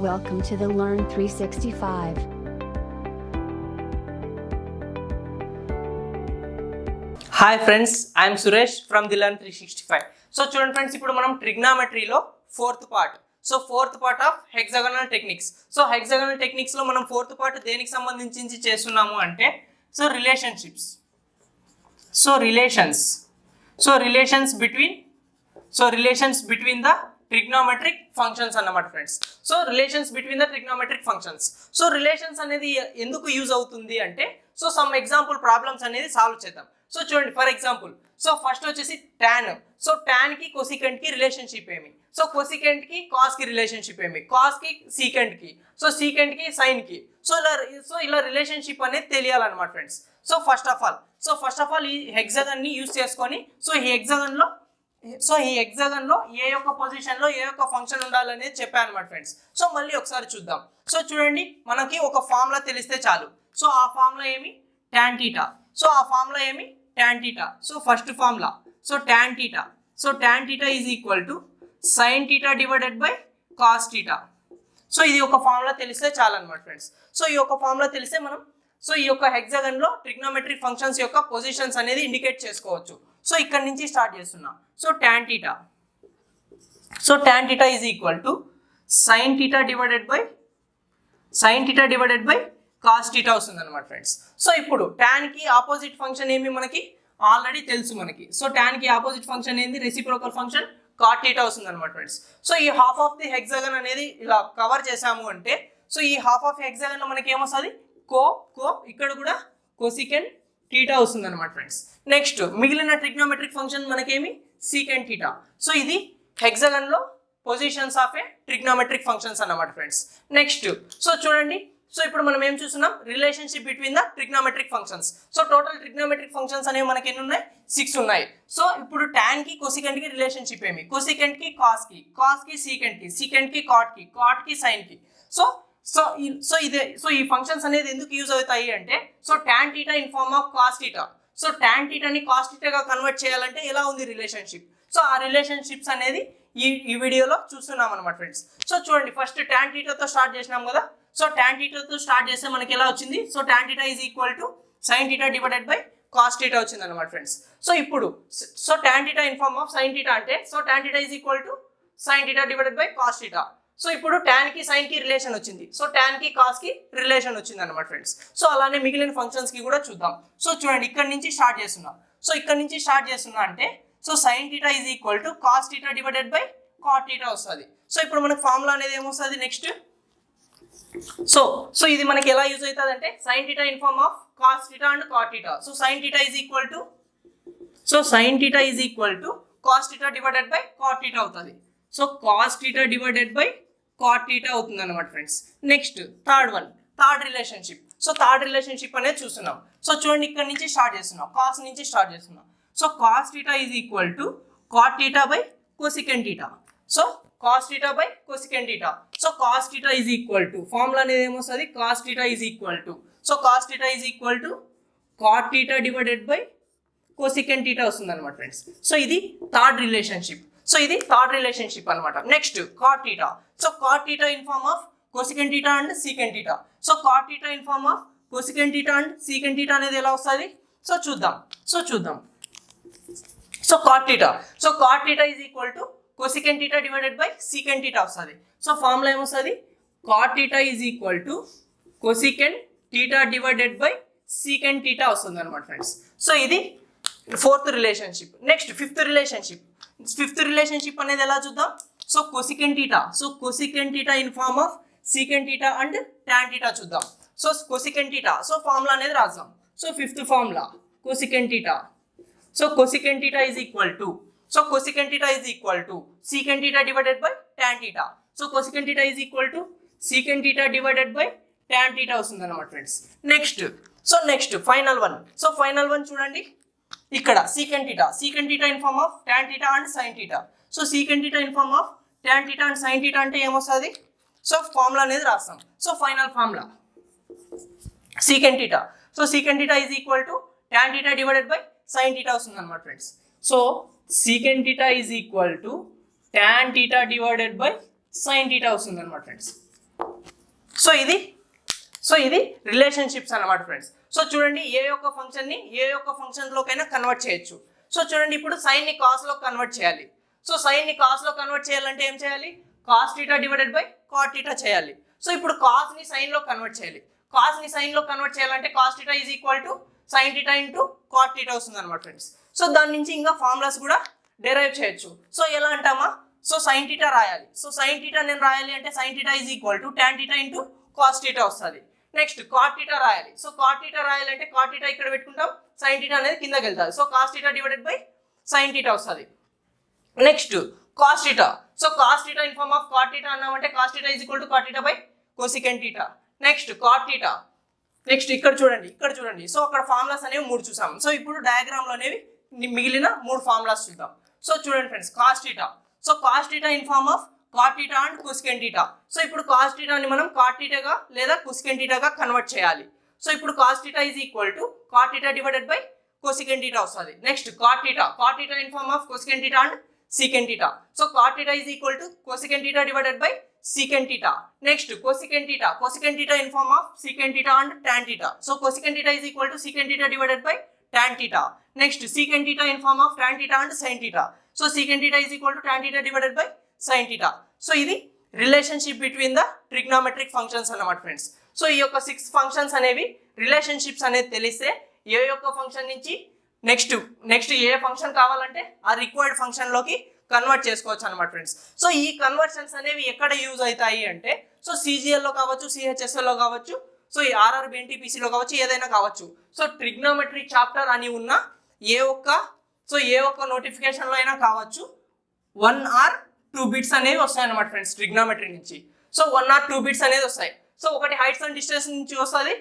Welcome to the Learn 365. Hi friends, I'm Suresh from the learn 365. So చూడండి friends, ఇప్పుడు మనం ట్రిగ్నామెట్రీలో fourth part. So fourth part of hexagonal techniques. So hexagonal టెక్నిక్స్లో మనం fourth part దేనికి సంబంధించి చేస్తున్నాము అంటే relationships. Relations between the trigonometric functions అన్నమాట friends. So relations between the trigonometric functions. So relations అనేది ఎందుకు యూజ్ అవుతుంది అంటే సమ్ ఎగ్జాంపుల్ ప్రాబ్లమ్స్ అనేది సాల్వ్ చేద్దాం. సో చూడండి, ఫర్ ఎగ్జాంపుల్ ఫస్ట్ వచ్చేసి tan. tan కి కొసికెంట్ కి రిలేషన్షిప్ ఏమి? కొసికెంట్ కి కాస్ కి రిలేషన్షిప్ ఏమి? కాస్ కి సీకెంట్ కి, సీకెంట్ కి సైన్ కి. ఇలా రిలేషన్షిప్ అనేది తెలియాలన్నమాట ఫ్రెండ్స్. ఫస్ట్ ఆఫ్ ఆల్ ఈ హెక్సాగన్ ని యూజ్ చేసుకొని ఈ హెక్సాగన్ లో ఏ యొక్క పొజిషన్ లో ఏ యొక్క ఫంక్షన్ ఉండాలనేది చెప్పాను అనమాట ఫ్రెండ్స్. మళ్ళీ ఒకసారి చూద్దాం. చూడండి, మనకి ఒక ఫార్ములా తెలిస్తే చాలు. ఆ ఫార్ములా ఏమి? tan θ. ఆ ఫార్ములా ఏమి? tan θ. First formula tan θ. tan θ is equal to sin θ divided by cos θ. ఇది ఒక ఫార్ములా తెలిస్తే చాలు అనమాట ఫ్రెండ్స్. ఈ యొక్క ఫార్ములా తెలిస్తే మనం ఈ యొక్క హెక్సాగన్ లో ట్రిగ్నోమెట్రిక్ ఫంక్షన్స్ యొక్క పొజిషన్స్ అనేది ఇండికేట్ చేసుకోవచ్చు. ఇక్కడ నుంచి స్టార్ట్ చేస్తున్నా. tan θ. tan θ is equal to sin θ divided by cos θ వస్తుంది అనమాట ఫ్రెండ్స్. ఇప్పుడు tan కి ఆపోజిట్ ఫంక్షన్ ఏమి మనకి ఆల్రెడీ తెలుసు మనకి. tan కి ఆపోజిట్ ఫంక్షన్ ఏంది? రెసిప్రోకల్ ఫంక్షన్ cot θ వస్తుంది అనమాట ఫ్రెండ్స్. ఈ హాఫ్ ఆఫ్ ది హెక్సాగన్ అనేది ఇలా కవర్ చేసాము అంటే ఈ హాఫ్ ఆఫ్ హెక్సాగన్ లో మనకి ఏమొస్తుంది? కో ఇక్కడ కూడా కొసికెంట్ θ వస్తుంది అనమాట ఫ్రెండ్స్. నెక్స్ట్ మిగిలిన ట్రిగ్నోమెట్రిక్ ఫంక్షన్ మనకేమి? సీకెంట్ θ. ఇది హెక్సాగన్ లో positions of A trigonometric functions అన్నమాట ఫ్రెండ్స్. నెక్స్ట్ చూడండి, ఇప్పుడు మనం ఏం చూస్తున్నాం? Relationship between the trigonometric functions. Total trigonometric functions అనేవి మనకి ఎన్ని ఉన్నాయి? 6 ఉన్నాయి. ఇప్పుడు tan కి కొసికెంట్ కి రిలేషన్షిప్ ఏమి? కొసికెంట్ కి కాస్ కి సీకెంట్ కి కాట్ కి సైన్ కి. ఈ ఫంక్షన్స్ అనేది ఎందుకు యూజ్ అవుతాయి అంటే tan θ in form of cos θ. tan θ ని cos θ గా కన్వర్ట్ చేయాలంటే ఎలా ఉంది రిలేషన్షిప్? ఆ రిలేషన్షిప్స్ అనేది ఈ వీడియోలో చూస్తున్నాం అనమాట ఫ్రెండ్స్. చూడండి, ఫస్ట్ tan θ తో స్టార్ట్ చేసినాం కదా. tan θ తో స్టార్ట్ చేస్తే మనకి ఎలా వచ్చింది? tan θ is equal to sin θ divided by cos θ వచ్చింది అనమాట ఫ్రెండ్స్. ఇప్పుడు tan θ in form of sin θ అంటే tan θ is equal to sin θ divided by cos θ. ఇప్పుడు tan కి sin కి రిలేషన్ వచ్చింది. tan కి cos కి రిలేషన్ వచ్చింది అనమాట ఫ్రెండ్స్. అలానే మిగిలిన ఫంక్షన్స్ కి కూడా చూద్దాం. చూడండి, ఇక్కడ నుంచి స్టార్ట్ చేస్తున్నా అంటే sin θ is equal to cos θ divided by cot θ వస్తుంది. ఇప్పుడు మనకు ఫార్ములా అనేది ఏమొస్తుంది? నెక్స్ట్ ఇది మనకి ఎలా యూజ్ అవుతుంది అంటే sin θ in form of cos θ and cot θ. sin θ is equal to cos θ divided by cot θ అవుతుంది. cos θ డివైడెడ్ బై cot θ అవుతుంది అనమాట ఫ్రెండ్స్. నెక్స్ట్ థర్డ్ రిలేషన్షిప్ అనేది చూస్తున్నాం. చూడండి, ఇక్కడ నుంచి స్టార్ట్ చేస్తున్నాం. cos నుంచి స్టార్ట్ చేస్తున్నాం. cos θ is equal to cot θ by cosecant θ. cos θ by cosecant θ. cos θ is equal to formula అనేది ఏమొస్తుంది? cos θ is equal to cot θ divided by cosecant θ వస్తుంది అనమాట ఫ్రెండ్స్. ఇది థర్డ్ రిలేషన్షిప్ అనమాట. Next cot θ. cot θ in form of cosecant θ and secant θ. cot θ in form of cosecant θ and secant θ అనేది ఎలా వస్తుంది? చూద్దాం. cot θ is equal to cosecant θ divided by secant θ వస్తుంది. Formula ఏమొస్తుంది? cot θ is equal to cosecant θ divided by secant θ వస్తుంది అనమాట friends. ఇది fourth relationship. Next fifth relationship అనేది ఎలా చూద్దాం? Cosecant θ. Cosecant θ in form of secant θ and tan θ చూద్దాం. Cosecant θ. Formula అనేది రాద్దాం. Fifth formula cosecant θ. Cosecant θ is equal to secant θ divided by tan θ. Cosecant θ is equal to secant θ divided by tan θ వస్తుంది అనమాట friends. Next final one చూడండి, ఇక్కడ secant θ in form of tan θ and sin θ. Secant θ in form of tan θ and sin θ అంటే ఏమొస్తుంది? Formula అనేది రాస్తాం. Final formula secant θ. Secant θ is equal to tan θ divided by sin θ వస్తుంది అనమాట friends. Secant θ is equal to tan θ divided by sin θ వస్తుంది అనమాట friends. So ఇది relationships అన్నమాట ఫ్రెండ్స్. సో చూడండి ఏ యొక్క ఫంక్షన్ని ఏ యొక్క ఫంక్షన్లోకైనా కన్వర్ట్ చేయొచ్చు. సో చూడండి ఇప్పుడు సైన్ని కాస్లో కన్వర్ట్ చేయాలి. సో సైన్ని కాస్లో కన్వర్ట్ చేయాలంటే ఏం చేయాలి? Cos theta divided by cot theta చేయాలి. సో ఇప్పుడు కాస్ని సైన్లో కన్వర్ట్ చేయాలి. కాస్ని సైన్లో కన్వర్ట్ చేయాలంటే cos theta is equal to sine theta into cot theta వస్తుంది అనమాట ఫ్రెండ్స్. సో దాని నుంచి ఇంకా ఫార్ములాస్ కూడా డెరైవ్ చేయొచ్చు. సో ఎలా అంటామా? సో సైన్ థీటా రాయాలి. సో సైన్ థీటా నేను రాయాలి అంటే sine theta is equal to tan theta into cos theta వస్తుంది. నెక్స్ట్ కాట్ థీటా రాయాలి. సో కాట్ థీటా రాయాలంటే కాట్ థీటా ఇక్కడ పెట్టుకుంటాం, సైన్ థీటా అనేది కిందకి వెళ్తుంది. So cos theta divided by sine theta వస్తుంది. Next cos theta. So cos theta in form of cot theta అన్నామంటే cos theta is equal to cot theta by cosecant theta. Next cot theta. Next ఇక్కడ చూడండి. So అక్కడ formulas అనేవి 3 చూసాం. So ఇప్పుడు డయాగ్రామ్లో అనేవి మిగిలిన 3 ఫార్ములాస్ చూద్దాం. సో చూడండి friends, cos theta. So cos theta in form of cot theta and cosecant theta. So ఇప్పుడు కాస్ థీటాని మనం కాట్ థీటాగా లేదా కొసికెంట్ థీటాగా కన్వర్ట్ చేయాలి. సో ఇప్పుడు cos theta is equal to cot theta divided by cosecant theta వస్తుంది. Next cot theta in form of cosecant theta and secant theta. So cot theta is equal to cosecant theta divided by secant theta. Next cosecant theta in form of secant theta and tan theta. So cosecant theta is equal to secant theta divided by tan theta. Next secant theta in form of tan theta and sin theta. So secant theta is equal to tan theta divided by sin theta. So ఇది relationship between the trigonometric functions అన్నమాట friends. So ఈ యొక్క 6 functions అనేవి relationships అనేది తెలిస్తే ఏ యొక్క function నుంచి next ఏ function కావాలంటే ఆ రిక్వైర్డ్ ఫంక్షన్లోకి కన్వర్ట్ చేసుకోవచ్చు అనమాట ఫ్రెండ్స్. సో ఈ కన్వర్షన్స్ అనేవి ఎక్కడ యూజ్ అవుతాయి అంటే సో సిజిఎల్లో కావచ్చు, సిహెచ్ఎస్ఎల్లో కావచ్చు, సో ఈ ఆర్ఆర్బి ఎన్టీపీసీలో కావచ్చు, ఏదైనా కావచ్చు. సో ట్రిగ్నోమెట్రీ చాప్టర్ అని ఉన్న ఏ ఒక్క నోటిఫికేషన్లో అయినా కావచ్చు 1 or 2 బిట్స్ అనేవి వస్తాయి అనమాట ఫ్రెండ్స్ ట్రిగ్నోమెట్రీ నుంచి. సో 1 or 2 బిట్స్ అనేది వస్తాయి. సో ఒకటి హైట్స్ అండ్ డిస్టెన్స్ నుంచి వస్తుంది,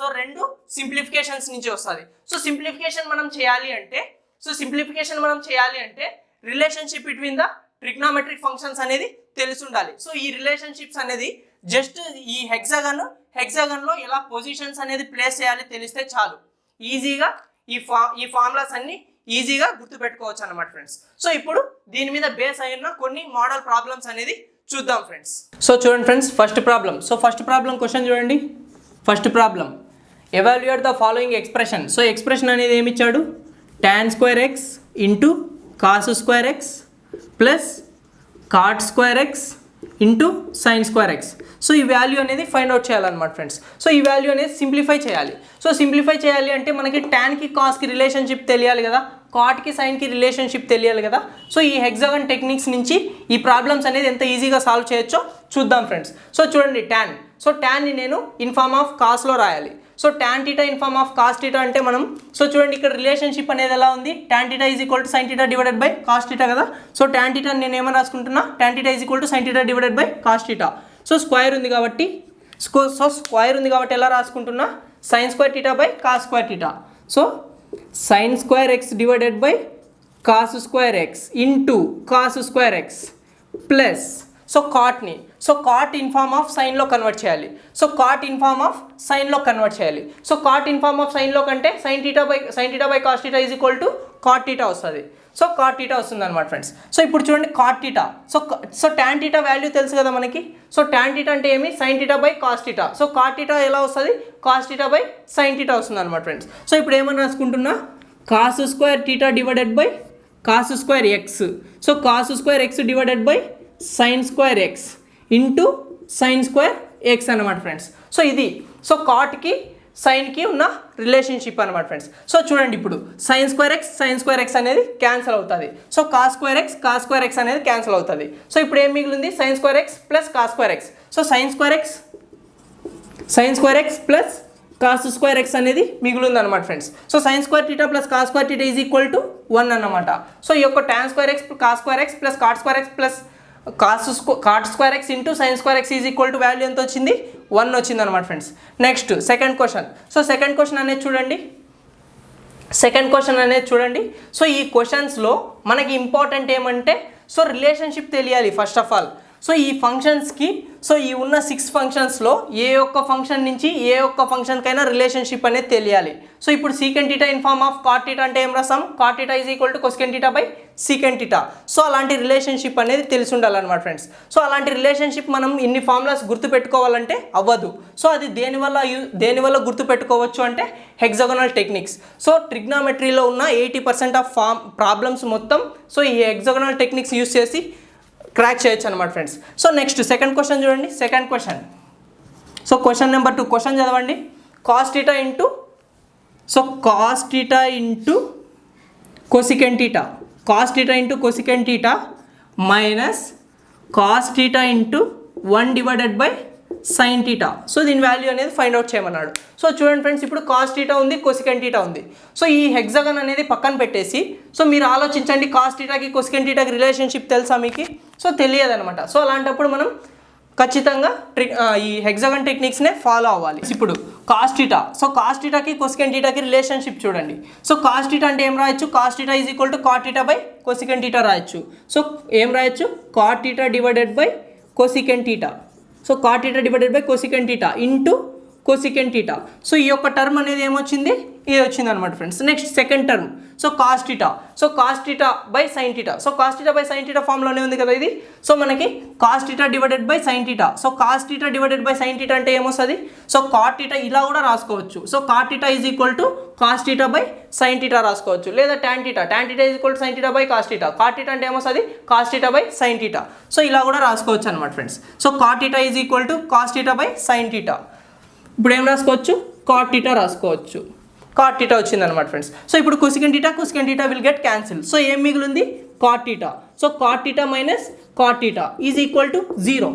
సో 2 సింప్లిఫికేషన్స్ నుంచి వస్తుంది. సో సింప్లిఫికేషన్ మనం చేయాలి అంటే relationship between the trigonometric functions అనేది తెలిసి ఉండాలి. సో ఈ రిలేషన్షిప్స్ అనేది జస్ట్ ఈ హెక్సాగన్లో ఎలా పొజిషన్స్ అనేది ప్లేస్ చేయాలి తెలిస్తే చాలు, ఈజీగా ఈ ఫార్ములాస్ అన్ని ఈజీగా గుర్తుపెట్టుకోవచ్చు అన్నమాట ఫ్రెండ్స్. సో ఇప్పుడు దీని మీద బేస్ అయిన కొన్ని మోడల్ ప్రాబ్లమ్స్ అనేది చూద్దాం ఫ్రెండ్స్. సో చూడండి ఫ్రెండ్స్, ఫస్ట్ ప్రాబ్లం క్వశ్చన్ చూడండి. First problem, evaluate the following expression. So expression అనేది ఏమి ఇచ్చాడు? tan square x into cos square x plus cot square x into sin square x. So ఈ value అనేది find out చేయాలన్నమాట friends. So ఈ value అనేది simplify చేయాలి. So simplify చేయాలి అంటే మనకి ట్యాన్కి కాస్కి రిలేషన్షిప్ తెలియాలి కదా, కాట్కి సైన్కి రిలేషన్షిప్ తెలియాలి కదా. సో ఈ హెక్సాగన్ టెక్నిక్స్ నుంచి ఈ ప్రాబ్లమ్స్ అనేది ఎంత ఈజీగా సాల్వ్ చేయొచ్చో చూద్దాం ఫ్రెండ్స్. సో చూడండి ట్యాన్. సో ట్యాన్ని నేను ఇన్ ఫార్మ్ ఆఫ్ కాస్లో రాయాలి. So tan theta in form of cos theta అంటే మనం సో చూడండి ఇక్కడ రిలేషన్షిప్ అనేది ఎలా ఉంది? Tan theta is equal to sine theta divided by cos theta కదా. సో టాన్ థీటా నేను ఏమని రాసుకుంటున్నా? Tan theta is equal to sine theta divided by cos theta. So square ఉంది కాబట్టి ఎలా రాసుకుంటున్నా? Sine square theta by cos square theta. So sine square x divided by cos square x into cos square x plus so కాట్ని cot in form of సైన్లో convert చేయాలి. So cot in form of సైన్లో convert చేయాలి. So cot in form of సైన్లో కంటే sine theta by cos theta is equal to cot theta వస్తుంది. So cot theta వస్తుంది అనమాట ఫ్రెండ్స్. సో ఇప్పుడు చూడండి cot theta. So tan theta value తెలుసు కదా మనకి. సో టాన్ థీటా అంటే ఏమి? Sine theta by cos theta. So cot theta ఎలా వస్తుంది? Cos theta by sine theta వస్తుంది అనమాట ఫ్రెండ్స్. సో ఇప్పుడు ఏమని రాసుకుంటున్నా? Cos square theta divided by cos square x. So cos square x divided by sine square x into sine square x అనమాట friends. So ఇది కాట్కి సైన్కి ఉన్న రిలేషన్షిప్ అనమాట ఫ్రెండ్స్. సో చూడండి ఇప్పుడు సైన్ స్క్వేర్ ఎక్స్ అనేది క్యాన్సిల్ అవుతుంది. సో కాస్ స్క్వేర్ ఎక్స్ అనేది క్యాన్సిల్ అవుతుంది. సో ఇప్పుడు ఏం మిగిలింది? Sine square x plus cos square x. So sine square x plus cos square x అనేది మిగులుంది అనమాట friends. So sine square theta plus cos square theta is equal to 1 అన్నమాట. So ఈ యొక్క tan square x cos square x plus cot square x plus cot square x into sine square X is equal to value ఎంత వచ్చింది? 1 వచ్చింది అనమాట friends. Next second question. So second question అనేది చూడండి. So ఈ క్వశ్చన్స్లో మనకి ఇంపార్టెంట్ ఏమంటే so relationship తెలియాలి ఫస్ట్ ఆఫ్ ఆల్. సో ఈ ఫంక్షన్స్కి సో ఈ ఉన్న 6 ఫంక్షన్స్లో ఏ ఒక్క ఫంక్షన్ నుంచి ఏ ఒక్క ఫంక్షన్కైనా రిలేషన్షిప్ అనేది తెలియాలి. సో ఇప్పుడు secant theta in form of cot theta అంటే ఏం రాసాం, cot theta is equal to cosecant theta by secant theta. So అలాంటి రిలేషన్షిప్ అనేది తెలిసి ఉండాలన్నమాట ఫ్రెండ్స్. సో అలాంటి రిలేషన్షిప్ మనం ఇన్ని ఫార్ములాస్ గుర్తుపెట్టుకోవాలంటే అవ్వదు. సో అది దేనివల్ల గుర్తుపెట్టుకోవచ్చు అంటే హెక్సాగోనల్ టెక్నిక్స్. సో ట్రిగ్నామెట్రీలో ఉన్న 80% ఆఫ్ ప్రాబ్లమ్స్ మొత్తం సో ఈ హెక్సాగోనల్ టెక్నిక్స్ యూస్ చేసి క్రాక్ చేయొచ్చు అనమాట friends. So next second question చూడండి. Second question, so question number 2 question చదవండి. Cos theta into cos theta into cosecant theta, cos theta into cosecant theta minus cos theta into 1 divided by sine theta. So దీని value అనేది find out చేయమన్నాడు. So చూడండి friends, ఇప్పుడు cos theta ఉంది, cosecant theta ఉంది. So ఈ hexagon అనేది పక్కన పెట్టేసి సో మీరు ఆలోచించండి, కాస్ థీటాకి కొసికెంట్ థీటాకి రిలేషన్షిప్ తెలుసా మీకు? సో తెలియదు అనమాట. సో అలాంటప్పుడు మనం ఖచ్చితంగా ఈ హెక్సాగన్ టెక్నిక్స్నే ఫాలో అవ్వాలి. ఇప్పుడు కాస్ థీటా, సో కాస్ థీటాకి కొసికెంట్ థీటాకి రిలేషన్షిప్ చూడండి. సో కాస్ థీటా అంటే ఏం రాయొచ్చు, cos theta is equal to cot theta by cosecant theta రాయొచ్చు. సో ఏం రాయొచ్చు, cot theta divided by cosecant theta. So cot theta divided by cosecant theta into cosecant theta. So ఈ యొక్క term అనేది ఏమొచ్చింది, ఇది వచ్చింది అనమాట friends. Next second term, so cos theta, so cos theta by sine theta. So cos theta by sine theta ఫామ్లోనే ఉంది కదా ఇది. సో మనకి cos theta divided by sine theta. So cos theta divided by sine theta అంటే ఏమొస్తుంది, so cot theta ఇలా కూడా రాసుకోవచ్చు. So cot theta is equal to cos theta by sine theta రాసుకోవచ్చు. లేదా tan theta is equal to sine theta by cos theta. Cot theta అంటే ఏమొస్తుంది, cos theta by sine theta. So ఇలా కూడా రాసుకోవచ్చు అనమాట friends. So cot theta is equal to cos theta by sine theta. ఇప్పుడు ఏం రాసుకోవచ్చు, కాట్ థీటా రాసుకోవచ్చు. కాట్ థీటా వచ్చింది అనమాట ఫ్రెండ్స్. సో ఇప్పుడు cosecant theta will get cancel. So ఏం మిగిలింది, cot theta. So cot theta minus cot theta is equal to 0.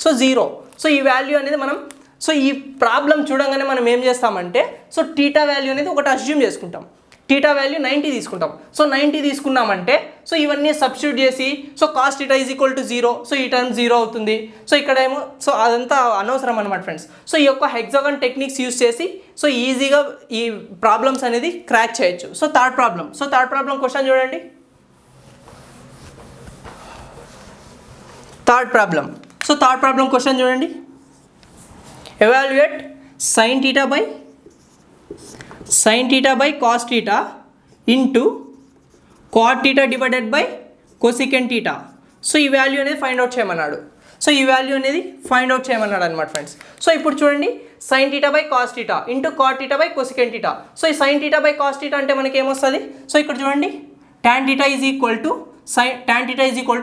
So 0. So ఈ వాల్యూ అనేది మనం సో ఈ ప్రాబ్లం చూడంగానే మనం ఏం చేస్తామంటే సో థీటా వాల్యూ అనేది ఒకటి అస్యూమ్ చేసుకుంటాం. థీటా వాల్యూ 90 తీసుకుంటాం. సో 90 తీసుకున్నామంటే సో ఇవన్నీ సబ్స్టిట్యూట్ చేసి so cos theta is equal to 0. So ఈ టర్మ్ 0 అవుతుంది. సో ఇక్కడ ఏమో సో అదంతా అనవసరం అనమాట ఫ్రెండ్స్. సో ఈ యొక్క హెక్సాగన్ టెక్నిక్స్ యూస్ చేసి సో ఈజీగా ఈ ప్రాబ్లమ్స్ అనేది క్రాక్ చేయొచ్చు. సో థర్డ్ ప్రాబ్లం క్వశ్చన్ చూడండి. థర్డ్ ప్రాబ్లం క్వశ్చన్ చూడండి. Evaluate sine theta by cos theta into cot theta divided by cosecant theta. So ఈ వాల్యూ అనేది ఫైండ్ అవుట్ చేయమన్నాడు. అనమాట ఫ్రెండ్స్. సో ఇప్పుడు చూడండి, sine theta by cos theta into cot theta by cosecant theta. So ఈ sine theta by cos theta అంటే మనకి ఏమొస్తుంది, సో ఇక్కడ చూడండి tan theta is equal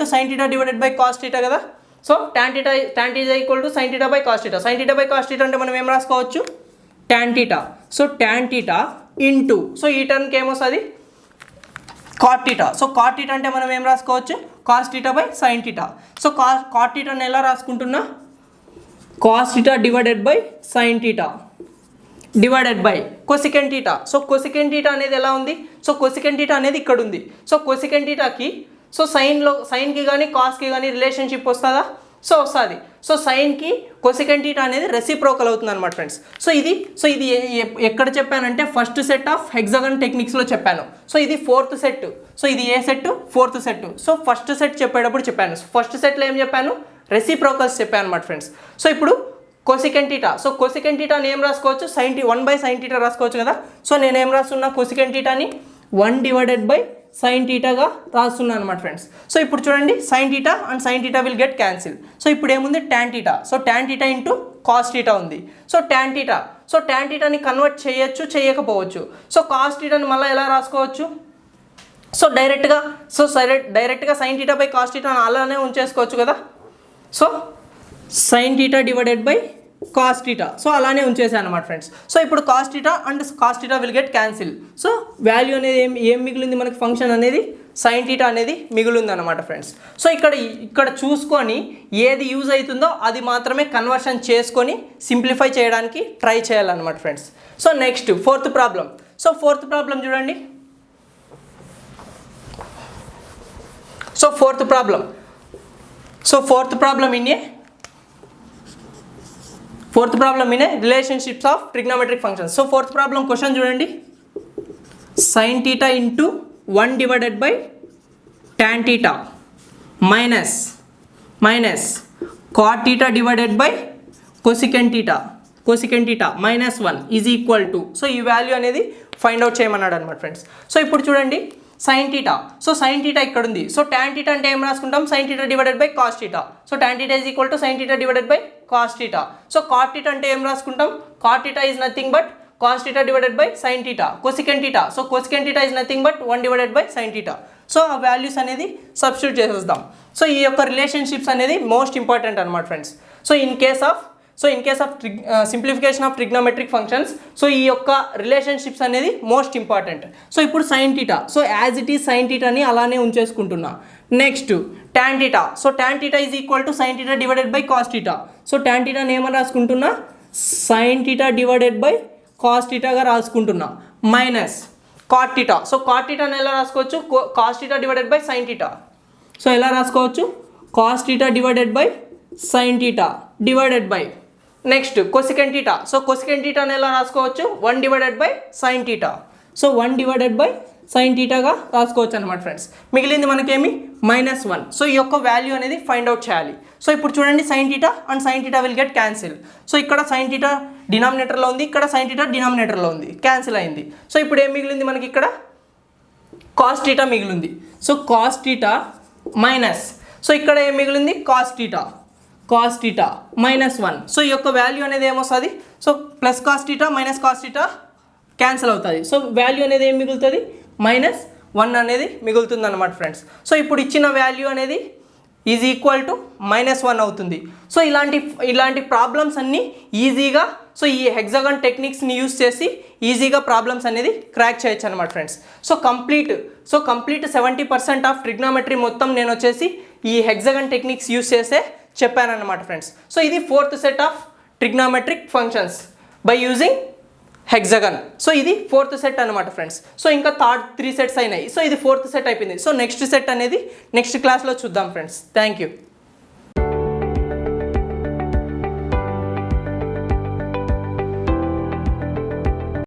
to sine theta divided by cos theta కదా. So tan theta equal to sine theta by cos theta అంటే మనం ఏం రాసుకోవచ్చు, tan theta. So tan theta into so ఈ టర్మ్కి ఏమొస్తుంది, cot theta. So cot theta అంటే మనం ఏం రాసుకోవచ్చు, cos theta by sine theta. So cot థీటాని ఎలా రాసుకుంటున్నా, cos theta divided by sine theta divided by cosecant theta. So cosecant theta అనేది ఎలా ఉంది, సో కొసికెంట్ థీటా అనేది ఇక్కడ ఉంది. సో కొసికెంట్ థీటాకి సో సైన్కి కానీ కాస్కి కానీ రిలేషన్షిప్ వస్తుందా, సో వస్తుంది. సో సైన్కి కొసికెంట్ థీటా అనేది రెసిప్రోకల్ అవుతుంది అనమాట ఫ్రెండ్స్. సో ఇది ఎక్కడ చెప్పానంటే ఫస్ట్ సెట్ ఆఫ్ హెక్సాగన్ టెక్నిక్స్లో చెప్పాను. సో ఇది 4th సెట్. సో ఇది ఏ set, 4th set. So first set చెప్పేటప్పుడు చెప్పాను, ఫస్ట్ సెట్లో ఏం చెప్పాను, రెసిప్రోకల్స్ చెప్పాను అనమాట ఫ్రెండ్స్. సో ఇప్పుడు కొసికెంట్ థీటా. సో కొసికెంట్ థీటాని ఏం రాసుకోవచ్చు, 1 బై సైన్ థీటా రాసుకోవచ్చు కదా. సో నేను ఏం రాస్తున్నా, కొసికెంట్ థీటాని 1 డివైడెడ్ బై సైన్ థీటాగా రాస్తున్నాను అనమాట ఫ్రెండ్స్. సో ఇప్పుడు చూడండి, sine theta and sine theta will get cancel. So ఇప్పుడు ఏముంది, tan theta. So tan theta into cos theta ఉంది. సో టాన్ థీటాని కన్వర్ట్ చేయొచ్చు, చేయకపోవచ్చు. సో కాస్ థీటాని మళ్ళీ ఎలా రాసుకోవచ్చు, సో డైరెక్ట్గా sign theta by cos theta అలానే ఉంచేసుకోవచ్చు కదా. So sine theta divided by cos theta. So అలానే ఉంచేసాను అనమాట ఫ్రెండ్స్. సో ఇప్పుడు cos theta and cos theta will get cancel. So value అనేది ఏం మిగిలింది మనకి, ఫంక్షన్ అనేది సైన్ థీటా అనేది మిగిలింది అనమాట ఫ్రెండ్స్. సో ఇక్కడ చూసుకొని ఏది యూజ్ అవుతుందో అది మాత్రమే కన్వర్షన్ చేసుకొని సింప్లిఫై చేయడానికి ట్రై చేయాలన్నమాట friends. So next fourth problem చూడండి. So fourth problem in a relationships of trigonometric functions. So fourth problem question చూడండి. sin theta into 1 divided by tan theta minus cot theta divided by cosecant theta minus 1 is equal to, so ఈ value అనేది find out చేయమన్నాడు అనమాట friends. So ఇప్పుడు చూడండి sine theta, so sine theta ఇక్కడ ఉంది. So tan theta అంటే ఏం రాసుకుంటాం, sine theta divided by cos theta. So tan theta is equal to sine theta divided by cos theta. So cot theta అంటే ఏం రాసుకుంటాం, cot theta is nothing but cos theta divided by sine theta. Cosecant theta, so cosecant theta is nothing but 1 divided by sine theta. So ఆ values అనేది substitute చేసేద్దాం. So ఈ యొక్క relationships అనేది most important అనమాట friends. So in case of simplification of trigonometric functions, so ఈ యొక్క relationships అనేది మోస్ట్ ఇంపార్టెంట్. సో ఇప్పుడు sine theta, so as it is sine టీటాని అలానే ఉంచేసుకుంటున్నా. Next tan theta, so tan theta is equal to sine theta divided by cos theta. So tan టీటాని ఏమని రాసుకుంటున్నా, sign theta divided by cos టీటాగా రాసుకుంటున్నా. Minus cot theta, so cot టీటాని ఎలా రాసుకోవచ్చు, cos theta divided by sine theta. So ఎలా రాసుకోవచ్చు, cos theta divided by sine theta divided by next cosecant theta. So cosecant టీటాని ఎలా రాసుకోవచ్చు, 1 divided by sine theta. So 1 divided by sine టీటాగా రాసుకోవచ్చు అనమాట ఫ్రెండ్స్. మిగిలింది మనకేమి -1. సో ఈ యొక్క వాల్యూ అనేది ఫైండ్ అవుట్ చేయాలి. సో ఇప్పుడు చూడండి sine theta and sine theta will get cancel. So ఇక్కడ సైన్ టీటా డినామినేటర్లో ఉంది, ఇక్కడ సైన్ టీటా డినామినేటర్లో ఉంది, క్యాన్సిల్ అయింది. సో ఇప్పుడు ఏం మిగిలింది మనకి, ఇక్కడ కాస్ టీటా మిగిలింది. So cos theta minus, so ఇక్కడ ఏం మిగిలింది, కాస్ టీటా -1. సో ఈ యొక్క వాల్యూ అనేది ఏమొస్తుంది, so plus cos theta minus cos theta cancel అవుతుంది. సో వాల్యూ అనేది ఏం మిగులుతుంది, -1 అనేది మిగులుతుంది అనమాట ఫ్రెండ్స్. సో ఇప్పుడు ఇచ్చిన వాల్యూ అనేది ఈజ్ ఈక్వల్ టు -1 అవుతుంది. సో ఇలాంటి ప్రాబ్లమ్స్ అన్నీ ఈజీగా, సో ఈ హెక్సాగన్ టెక్నిక్స్ని యూస్ చేసి ఈజీగా ప్రాబ్లమ్స్ అనేది క్రాక్ చేయొచ్చు అనమాట friends. So complete 70% of trigonometry మొత్తం నేను వచ్చేసి ఈ హెక్సాగన్ టెక్నిక్స్ యూస్ చేసే చెప్పాను అనమాట ఫ్రెండ్స్. సో ఇది 4th set of trigonometric functions by using hexagon. So ఇది 4th సెట్ అనమాట ఫ్రెండ్స్. సో ఇంకా థర్డ్ 3 సెట్స్ అయినాయి. సో ఇది 4th సెట్ అయిపోయింది. సో నెక్స్ట్ సెట్ అనేది నెక్స్ట్ క్లాస్లో చూద్దాం ఫ్రెండ్స్. Thank you.